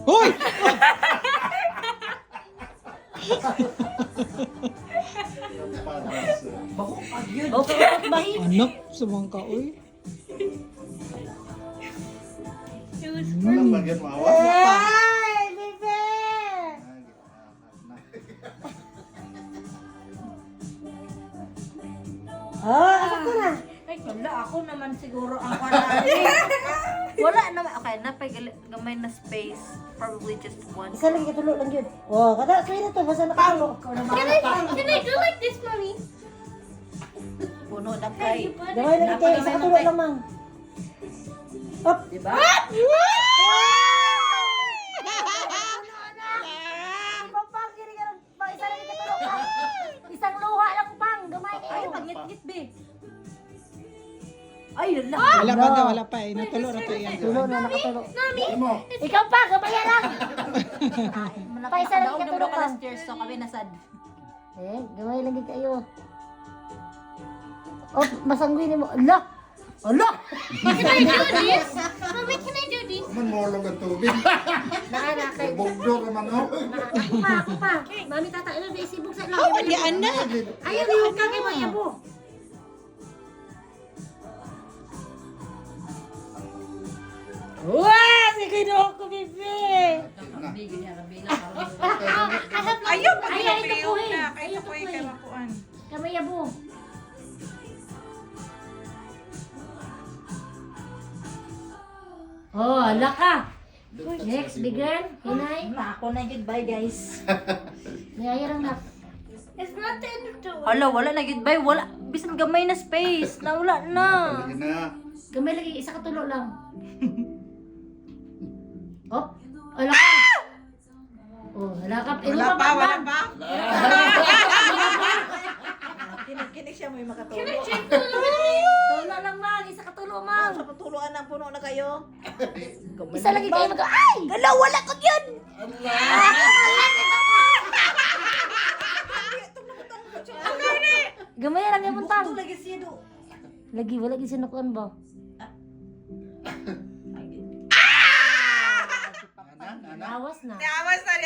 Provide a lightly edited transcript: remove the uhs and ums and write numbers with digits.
Hoy! Okay, mahit. Anak, sumangka, uy. Walang bagyan maawa. Ay, bebe! Asa ka na? Wala, ako naman siguro ang panali. Wala naman. Okay, gamay na space. Probably just one. Isa lagi katulo lang yun. Oh, kada sa'yo na to, basta nakatulo. Can I do like this, mommy? Puno na kay. Gawin lang ito, isa katulo lang mang. Up! Diba? Pang, kiri ka lang. Isa lagi katulo pang. Isang luha lang pang, gamay Ay, kayo. pangit-ngit, be. Ay, yun lang. Wala pa daw, wala pa eh. Natulo na pa yan. Tulo na nakatulo. Mo. Ikaw pa, gamay lang. Pa, isa lang Daog ikatulog naman ako lang. ng stairs, so kami nasad. Eh, gamay lagi kayo. Oh, masangguin mo. Ala! Ala! Can I do this? Mommy, can I do this? Man molog ang tubig. Nakakay. Bugdo naman oh. Ako pa. Mami, tata, ano ba isibog sa Oh, di ana. Ayaw, yung kagay mo, yabo. Wow! Sige na ako, bebe! Ayaw pag Ayaw, ito inapiyo po eh. na. Kaya Ayaw, ito po ito yung po eh. kamakuan. Kamay, yabo. Oh, ala ka. Next, bigyan. Hinay. Ako na goodbye, guys. Niyaya lang na. It's not the end of the world. Hala, wala na goodbye. Wala. Bisan gamay na space. Nawala na. Lagi na. Kamay lagi, isa katulo lang. Oh, ala ka. Oh, ala ka. Wala pa, wala pa. Kinig siya mo yung makatulog. Tulo lang, man. Isa katulo, man. Sa patuluan ng puno na kayo. Isa lagi kayo mag- Ay! Hala, wala ko yun. Gamay lang yung puntang. Ito lagi siya do. Lagi, wala lagi sinukuan ba? Anak, anak. Awas na. Niawas na.